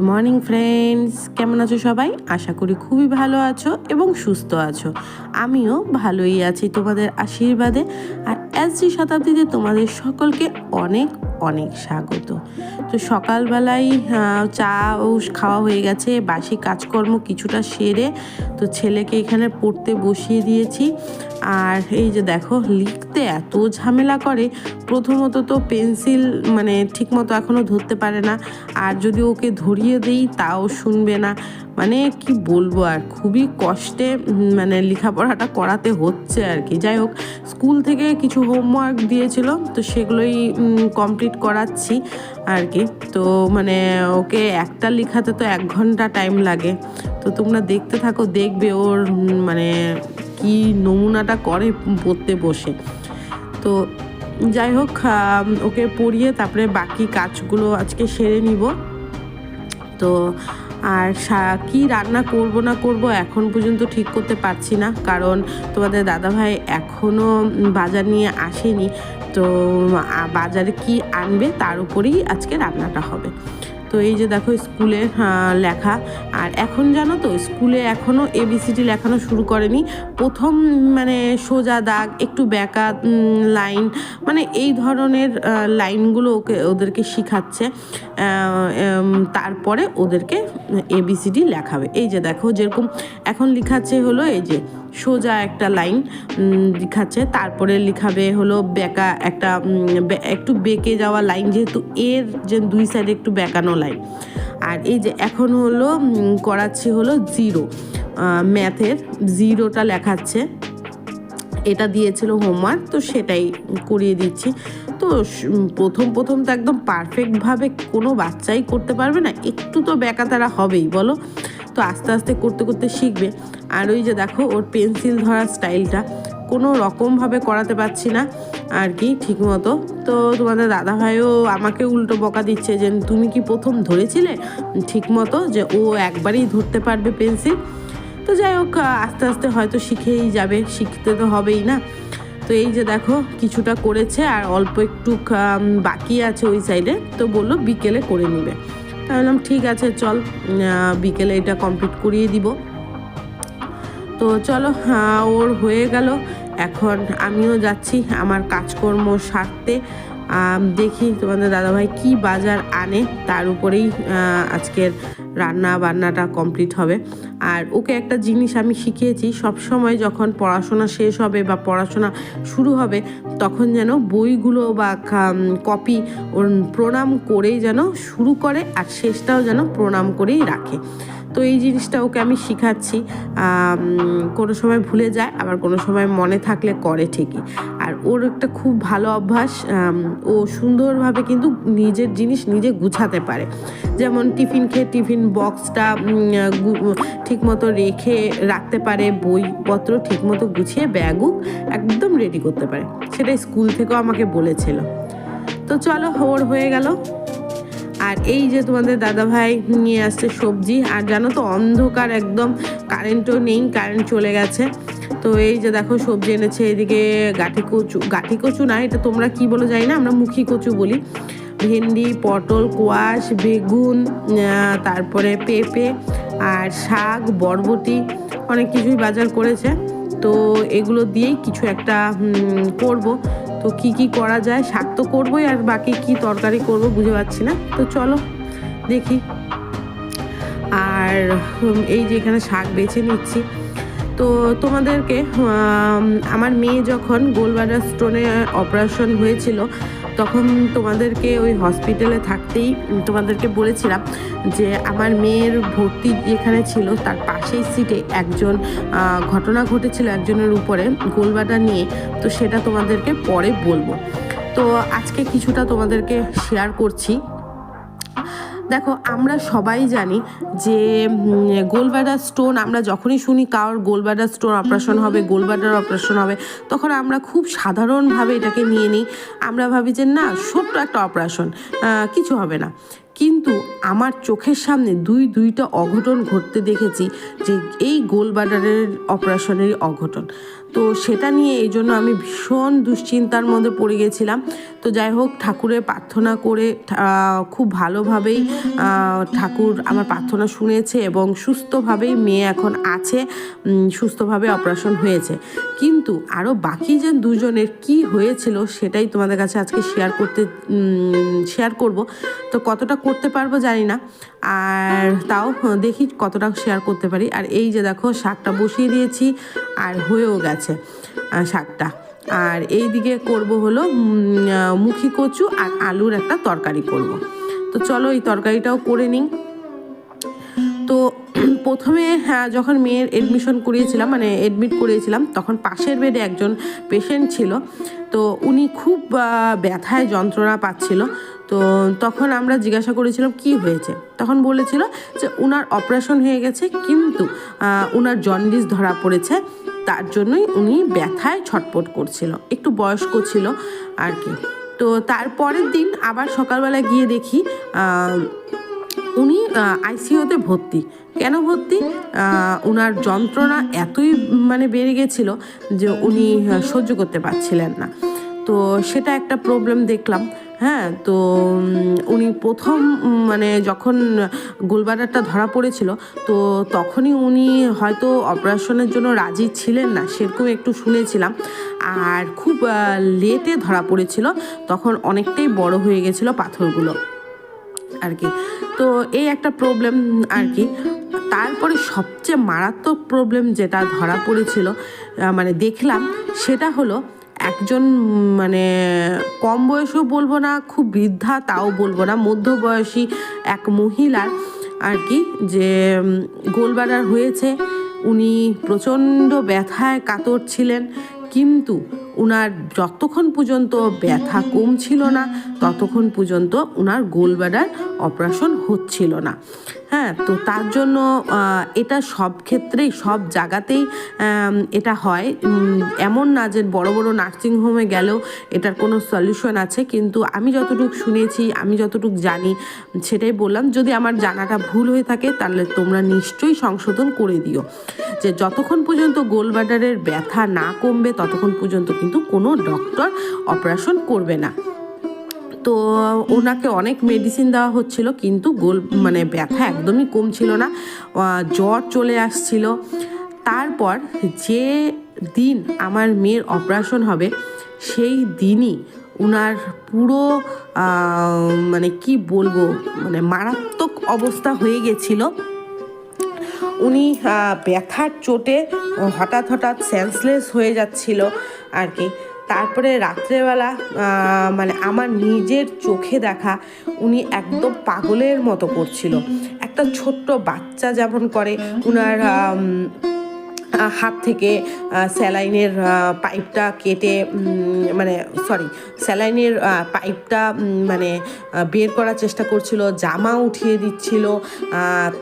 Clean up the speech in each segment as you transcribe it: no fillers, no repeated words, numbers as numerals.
Morning friends, কেমন আছো সবাই? আশা করি খুবই ভালো আছো এবং সুস্থ আছো। আমিও ভালোই আছি তোমাদের আশীর্বাদে। আর এসজি শতাব্দীতে তোমাদের সকলকে অনেক অনেক স্বাগত। তো সকালবেলায় চা ও খাওয়া হয়ে গেছে, বাসি কাজকর্ম কিছুটা সেরে তো ছেলেকে এখানে পড়তে বসিয়ে দিয়েছি। আর এই যে দেখো, লিখতে এত ঝামেলা করে। প্রথমত তো পেন্সিল ঠিকমতো এখনও ধরতে পারে না, আর যদি ওকে ধরিয়ে দিই তাও শুনবে না। কি বলবো, আর খুবই কষ্টে লেখাপড়াটা করাতে হচ্ছে আর কি। যাই হোক, স্কুল থেকে কিছু হোমওয়ার্ক দিয়েছিল, তো সেগুলোই কমপ্লিট করাচ্ছি আর কি। তো ওকে একটা লেখাতে তো 1 ঘন্টা টাইম লাগে। তো তোমরা দেখতে থাকো, দেখবে ওর কি নমুনাটা করে পড়তে বসে। তো যাই হোক, ওকে পড়িয়ে তারপরে বাকি কাজগুলো আজকে সেরে নিব। তো আর কি রান্না করব না করব এখন পর্যন্ত ঠিক করতে পারছি না, কারণ তোমাদের দাদাভাই এখনও বাজার নিয়ে আসেনি। তো বাজারে কি আনবে তার উপরেই আজকে রান্নাটা হবে। তো এই যে দেখো, স্কুলে লেখা, আর এখন জানো তো স্কুলে এখনও ABCD লেখানো শুরু করেনি। প্রথম সোজা দাগ, একটু বেঁকা লাইন, এই ধরনের লাইনগুলো ওদেরকে শিখাচ্ছে। তারপরে ওদেরকে ABCD লেখাবে। এই যে দেখো, যেরকম এখন লেখাচ্ছে হলো এই যে সোজা একটা লাইন লেখাচ্ছে, তারপরে লেখাবে হলো বেঁকা একটা একটু বেঁকে যাওয়া লাইন, যেহেতু এর যে 2 সাইডে একটু বেঁকানো লাইন। আর এই যে এখন হলো করাচ্ছি হলো জিরো, ম্যাথের জিরোটা লেখাচ্ছে। এটা দিয়েছিল হোমওয়ার্ক, তো সেটাই করিয়ে দিচ্ছি। তো প্রথম তো একদম পারফেক্টভাবে কোনো বাচ্চাই করতে পারবে না, একটু তো বেঁকা তারা হবেই বলো। তো আস্তে আস্তে করতে করতে শিখবে। আর ওই যে দেখো, ওর পেন্সিল ধরার স্টাইলটা কোনো রকমভাবে করাতে পারছি না আর কি ঠিকমতো। তো তোমাদের দাদাভাইও আমাকে উল্টো বকা দিচ্ছে যে তুমি কি প্রথম ধরেছিলে ঠিকমতো, যে ও একবারেই ধরতে পারবে পেন্সিল। তো যাই হোক, আস্তে আস্তে হয়তো শিখেই যাবে, শিখতে তো হবেই না। তো এই যে দেখো, কিছুটা করেছে আর অল্প একটু বাকি আছে ওই সাইডে। তো বললো বিকেলে করে নিবে। তাই বললাম ঠিক আছে, চল বিকেলে এটা কমপ্লিট করিয়ে দিব। তো চলো, ওর হয়ে গেল। এখন আমিও যাচ্ছি আমার কাজকর্ম সারতে। দেখি তোমাদের দাদাভাই কি বাজার আনে, তার উপরেই আজকের রান্না বান্নাটা কমপ্লিট হবে। আর ওকে একটা জিনিস আমি শিখিয়েছি, সবসময় যখন পড়াশোনা শেষ হবে বা পড়াশোনা শুরু হবে, তখন যেন বইগুলো বা কপি ওর প্রণাম করেই যেন শুরু করে, আর শেষটাও যেন প্রণাম করেই রাখে। তো এই জিনিসটা ওকে আমি শিখাচ্ছি। কোনো সময় ভুলে যায়, আবার কোনো সময় মনে থাকলে করে ঠিকই। আর ওর একটা খুব ভালো অভ্যাস, ও সুন্দরভাবে কিন্তু নিজের জিনিস নিজে গুছাতে পারে। যেমন টিফিন খেয়ে টিফিন বক্সটা ঠিকমতো রেখে রাখতে পারে, বইপত্র ঠিকমতো গুছিয়ে ব্যাগও একদম রেডি করতে পারে। সেটা স্কুল থেকেও আমাকে বলেছিল। তো চলো, ওর হয়ে গেল। আর এই যে তোমাদের দাদাভাই নিয়ে আসছে সবজি। আর জানো তো, অন্ধকার একদম, কারেন্টও নেই, কারেন্ট চলে গেছে। তো এই যে দেখো, সবজি এনেছে। এদিকে গাঠি কচু না, এটা তোমরা কি বলো জানি না, আমরা মুখী কচু বলি। ভেন্ডি, পটল, কোয়াশ, বেগুন, তারপরে পেঁপে আর শাক, বরবটি, অনেক কিছুই বাজার করেছে। তো এগুলো দিয়েই কিছু একটা করব। তো কি করা যায়, শাক তো করবোই, আর বাকি কি তরকারি করব বুঝে পাচ্ছি না। তো চলো দেখি। আর এই যে এখানে শাক বেছে নিচ্ছি। তো তোমাদেরকে আমার মেয়ে যখন গোলব্লাডার স্টোনে অপারেশন হয়েছিল, তখন তোমাদেরকে ওই হসপিটালে থাকতেই তোমাদেরকে বলেছিলাম যে আমার মেয়ের ভর্তি যেখানে ছিল তার পাশেই সিটে একজন ঘটনা ঘটেছিল একজনের উপরে গোলব্লাডার নিয়ে। তো সেটা তোমাদেরকে পরে বলবো। তো আজকে কিছুটা তোমাদেরকে শেয়ার করছি। দেখো, আমরা সবাই জানি যে গোলব্লাডার স্টোন, আমরা যখনই শুনি কারোর গোলব্লাডার স্টোন অপারেশন হবে, গোলব্লাডার অপারেশন হবে, তখন আমরা খুব সাধারণভাবে এটাকে নিয়ে নিই। আমরা ভাবি যে না, ছোট্ট একটা অপারেশন, কিছু হবে না। কিন্তু আমার চোখের সামনে দুইটা অঘটন ঘটতে দেখেছি, যে এই গোলব্লাডারের অপারেশনেরই অঘটন। তো সেটা নিয়ে এই জন্য আমি ভীষণ দুশ্চিন্তার মধ্যে পড়ে গেছিলাম। তো যাই হোক, ঠাকুরের প্রার্থনা করে খুব ভালোভাবেই ঠাকুর আমার প্রার্থনা শুনেছে এবং সুস্থভাবেই মেয়ে এখন আছে, সুস্থভাবে অপারেশন হয়েছে। কিন্তু আরও বাকি যে দুজনের কি হয়েছিল সেটাই তোমাদের কাছে আজকে শেয়ার করব। তো কতটা করতে পারবো জানি না, আর তাও দেখি কতটা শেয়ার করতে পারি। আর এই যে দেখো, শাকটা বসিয়ে দিয়েছি আর হয়েও গেছে শাকটা। আর এই দিকে করব হলো মুখী কচু আর আলুর একটা তরকারি করব। তো চলো এই তরকারিটাও করে নিই। তো প্রথমে যখন মেয়ের এডমিট করিয়েছিলাম তখন পাশের বেডে একজন পেশেন্ট ছিল। তো উনি খুব ব্যথায় যন্ত্রণা পাচ্ছিল। তো তখন আমরা জিজ্ঞাসা করেছিলাম কি হয়েছে। তখন বলেছিল যে উনার অপারেশন হয়ে গেছে, কিন্তু উনার জন্ডিস ধরা পড়েছে, তার জন্যই উনি ব্যথায় ছটপট করছিল, একটু বয়স্ক ছিল আর কি। তো তারপরের দিন আবার সকালবেলা গিয়ে দেখি উনি আইসিইউতে ভর্তি। কেন ভর্তি? উনার যন্ত্রণা এতই বেড়ে গেছিল যে উনি সহ্য করতে পারছিলেন না। তো সেটা একটা প্রবলেম দেখলাম। তো উনি প্রথম যখন গোলব্লাডারটা ধরা পড়েছিল, তো তখনই উনি হয়তো অপারেশনের জন্য রাজি ছিলেন না, সেরকম একটু শুনেছিলাম। আর খুব লেটে ধরা পড়েছিল, তখন অনেকটাই বড় হয়ে গেছিলো পাথরগুলো আর কি। তো এই একটা প্রবলেম আর কি। তারপরে সবচেয়ে মারাত্মক প্রবলেম যেটা ধরা পড়েছিল দেখলাম, সেটা হলো একজন কম বয়সও বলবো না, খুব বৃদ্ধা তাও বলবো না, মধ্যবয়সী এক মহিলার আর কি, যে গোলব্লাডার হয়েছে। উনি প্রচণ্ড ব্যথায় কাতর ছিলেন, কিন্তু উনার যতক্ষণ পর্যন্ত ব্যথা কমছিল না ততক্ষণ পর্যন্ত উনার গোলব্লাডার অপারেশন হচ্ছিল না। তো তার জন্য এটা সব ক্ষেত্রেই, সব জায়গাতেই এটা হয়, এমন না যে বড় বড় নার্সিংহোমে গেলেও এটার কোনো সলিউশন আছে। কিন্তু আমি যতটুকু শুনেছি, আমি যতটুকু জানি সেটাই বললাম। যদি আমার জানাটা ভুল হয়ে থাকে তাহলে তোমরা নিশ্চয়ই সংশোধন করে দিও, যে যতক্ষণ পর্যন্ত গোলব্লাডারের ব্যথা না কমবে ততক্ষণ পর্যন্ত কিন্তু কোনো ডক্টর অপারেশন করবে না। তো ওনাকে অনেক মেডিসিন দেওয়া হচ্ছিল, কিন্তু ব্যথা একদমই কমছিল না, জ্বর চলে আসছিল। তারপর যে দিন আমার মেয়ের অপারেশন হবে সেই দিনই উনার পুরো কি বলবো, মারাত্মক অবস্থা হয়ে গেছিল। উনি ব্যথার চোটে হঠাৎ সেন্সলেস হয়ে যাচ্ছিল আর কি। তারপরে রাত্রেবেলা আমার নিজের চোখে দেখা উনি একদম পাগলের মতো করছিল, একটা ছোট্ট বাচ্চা যেমন করে। উনার হাত থেকে স্যালাইনের পাইপটা কেটে স্যালাইনের পাইপটা বের করার চেষ্টা করছিল, জামা উঠিয়ে দিচ্ছিল,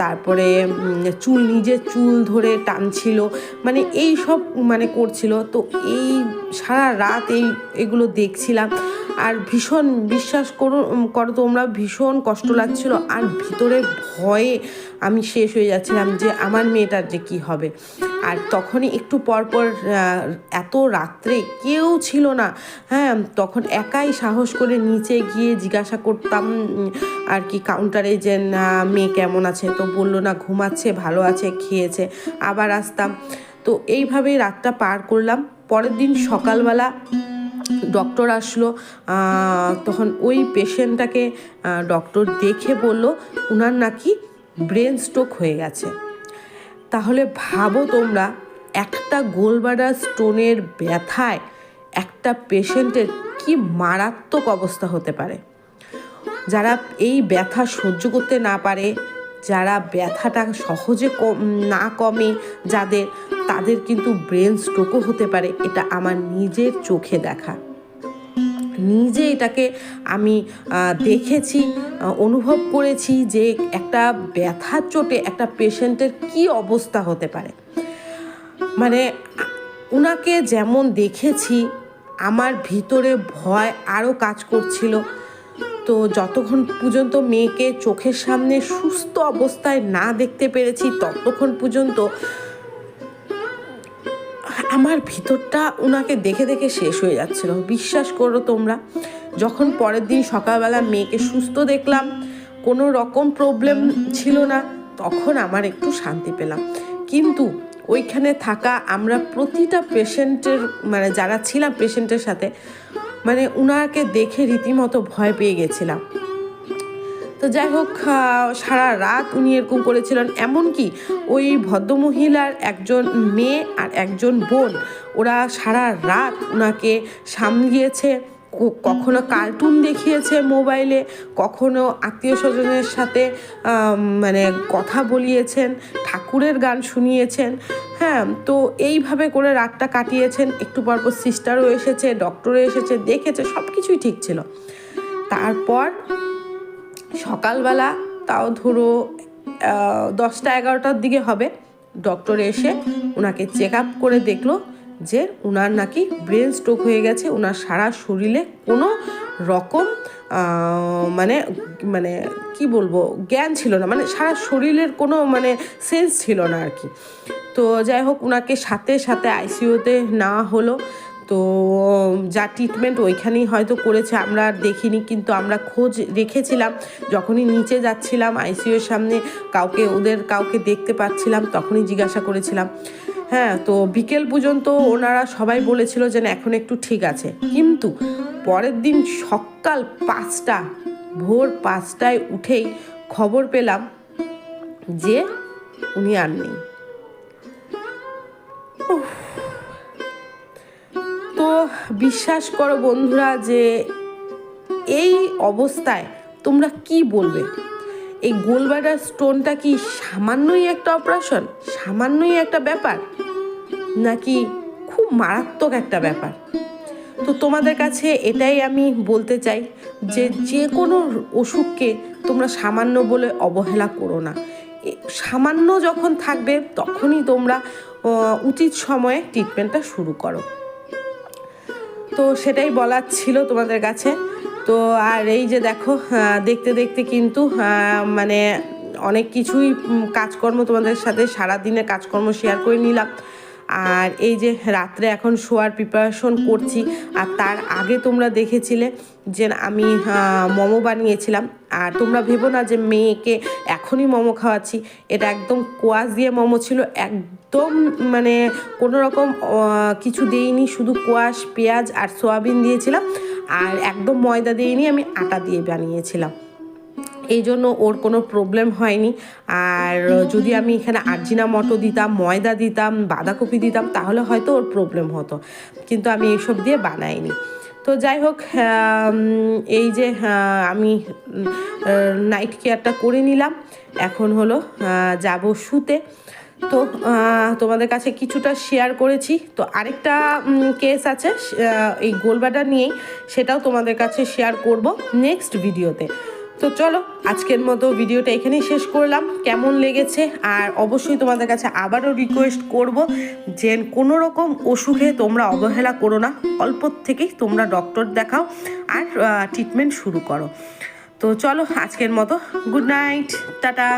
তারপরে নিজের চুল ধরে টানছিল, এই সব করছিল। তো এই সারা রাত এগুলো দেখছিলাম, আর ভীষণ, বিশ্বাস করো তোমরা, ভীষণ কষ্ট লাগছিল। আর ভিতরে ভয়ে আমি শেষ হয়ে যাচ্ছিলাম যে আমার মেয়েটার যে কী হবে। আর তখনই একটু পরপর, এত রাত্রে কেউ ছিল না, তখন একাই সাহস করে নিচে গিয়ে জিজ্ঞাসা করতাম আর কি কাউন্টারে, যে না মেয়ে কেমন আছে। তো বললো না, ঘুমাচ্ছে, ভালো আছে, খেয়েছে। আবার আসতাম। তো এইভাবেই রাতটা পার করলাম। পরের দিন সকালবেলা ডক্টর আসলো, তখন ওই পেশেন্টটাকে ডক্টর দেখে বলল উনার নাকি ব্রেন স্ট্রোক হয়ে গেছে। তাহলে ভাবো তোমরা, একটা গোলব্লাডার স্টোনের ব্যথায় একটা পেশেন্টের কি মারাত্মক অবস্থা হতে পারে। যারা এই ব্যথা সহ্য করতে না পারে, যারা ব্যথাটা সহজে না কমে যাদের, তাদের কিন্তু ব্রেন স্ট্রোকও হতে পারে। এটা আমার নিজের চোখে দেখা, নিজে এটাকে আমি দেখেছি, অনুভব করেছি যে একটা ব্যথার চোটে একটা পেশেন্টের কি অবস্থা হতে পারে। উনাকে যেমন দেখেছি, আমার ভিতরে ভয় আরও কাজ করছিল। তো যতক্ষণ পর্যন্ত মেয়েকে চোখের সামনে সুস্থ অবস্থায় না দেখতে পেরেছি ততক্ষণ পর্যন্ত আমার ভিতরটা ওনাকে দেখে দেখে শেষ হয়ে যাচ্ছিল। বিশ্বাস করো তোমরা, যখন পরের দিন সকালবেলা মেয়েকে সুস্থ দেখলাম, কোনো রকম প্রবলেম ছিল না, তখন আমার একটু শান্তি পেলাম। কিন্তু ওইখানে থাকা আমরা প্রতিটা পেশেন্টের মানে যারা ছিলাম পেশেন্টের সাথে, মানে উনাকে দেখে রীতিমতো ভয় পেয়ে গেছিলাম। তো যাই হোক, সারা রাত উনি এরকম করেছিলেন। এমনকি ওই ভদ্রমহিলার একজন মেয়ে আর একজন বোন, ওরা সারা রাত উনাকে সামলিয়েছে। কখনো কার্টুন দেখিয়েছে মোবাইলে, কখনো আত্মীয় স্বজনের সাথে মানে কথা বলিয়েছেন, ঠাকুরের গান শুনিয়েছেন। হ্যাঁ, তো এইভাবে করে রাতটা কাটিয়েছেন। একটু পরপর সিস্টারও এসেছে, ডক্টরও এসেছে, দেখেছে, সব কিছুই ঠিক ছিল। তারপর সকালবেলা, তাও ধরো 10টা-11টার দিকে হবে, ডক্টর এসে ওনাকে চেক আপ করে দেখলো যে ওনার নাকি ব্রেন স্ট্রোক হয়ে গেছে। ওনার সারা শরীরে কোনো রকম মানে মানে কি বলবো, জ্ঞান ছিল না, মানে সারা শরীরের কোনো মানে সেন্স ছিল না আর কি। তো যাই হোক, ওনাকে সাথে সাথে আইসিইউতে নেওয়া হলো। তো যা ট্রিটমেন্ট ওইখানেই হয়তো করেছে, আমরা দেখিনি, কিন্তু আমরা খোঁজ রেখেছিলাম। যখনই নিচে যাচ্ছিলাম আইসিইউর সামনে ওদের কাউকে দেখতে পাচ্ছিলাম, তখনই জিজ্ঞাসা করেছিলাম। হ্যাঁ, তো বিকেল পর্যন্ত ওনারা সবাই বলেছিল যে না, এখন একটু ঠিক আছে। কিন্তু পরের দিন সকাল 5টা, ভোর 5টায় উঠেই খবর পেলাম যে উনি আর নেই। তো বিশ্বাস করো বন্ধুরা, যে এই অবস্থায় তোমরা কি বলবে? এই গোলব্লাডার স্টোনটা কি সামান্যই একটা অপারেশন, সামান্যই একটা ব্যাপার, নাকি খুব মারাত্মক একটা ব্যাপার? তো তোমাদের কাছে এটাই আমি বলতে চাই যে যে কোনো অসুখকে তোমরা সামান্য বলে অবহেলা করো না। সামান্য যখন থাকবে তখনই তোমরা উচিত সময়ে ট্রিটমেন্টটা শুরু করো। তো সেটাই বলার ছিল তোমাদের কাছে। তো আর এই যে দেখো, দেখতে দেখতে কিন্তু মানে অনেক কিছুই কাজকর্ম তোমাদের সাথে সারাদিনের কাজকর্ম শেয়ার করে নিলাম। আর এই যে রাত্রে এখন শোয়ার প্রিপারেশন করছি। আর তার আগে তোমরা দেখেছিলে যে আমি মোমো বানিয়েছিলাম। আর তোমরা ভেবো না যে মেয়েকে এখনই মোমো খাওয়াচ্ছি, এটা একদম কোয়াশ দিয়ে মোমো ছিল, একদম মানে কোনো রকম কিছু দিইনি, শুধু কোয়াশ, পেঁয়াজ আর সয়াবিন দিয়েছিলাম। আর একদম ময়দা দিইনি, আমি আটা দিয়ে বানিয়েছিলাম। এই জন্য ওর কোনো প্রবলেম হয়নি। আর যদি আমি এখানে আজিনামোটো দিতাম, ময়দা দিতাম, বাঁধাকপি দিতাম, তাহলে হয়তো ওর প্রবলেম হতো, কিন্তু আমি এইসব দিয়ে বানাইনি। তো যাই হোক, এই যে আমি নাইট কেয়ারটা করে নিলাম, এখন হলো যাব শুতে। তো তোমাদের কাছে কিছুটা শেয়ার করেছি। তো আরেকটা কেস আছে এই গোলব্লাডার নিয়েই, সেটাও তোমাদের কাছে শেয়ার করব নেক্সট ভিডিওতে। তো চলো, আজকের মতো ভিডিওটা এখানেই শেষ করলাম। কেমন লেগেছে, আর অবশ্যই তোমাদের কাছে আবারও রিকোয়েস্ট করব যে কোনো রকম অসুখে তোমরা অবহেলা করো না, অল্প থেকেই তোমরা ডক্টর দেখাও আর ট্রিটমেন্ট শুরু করো। তো চলো, আজকের মতো গুড নাইট, টাটা।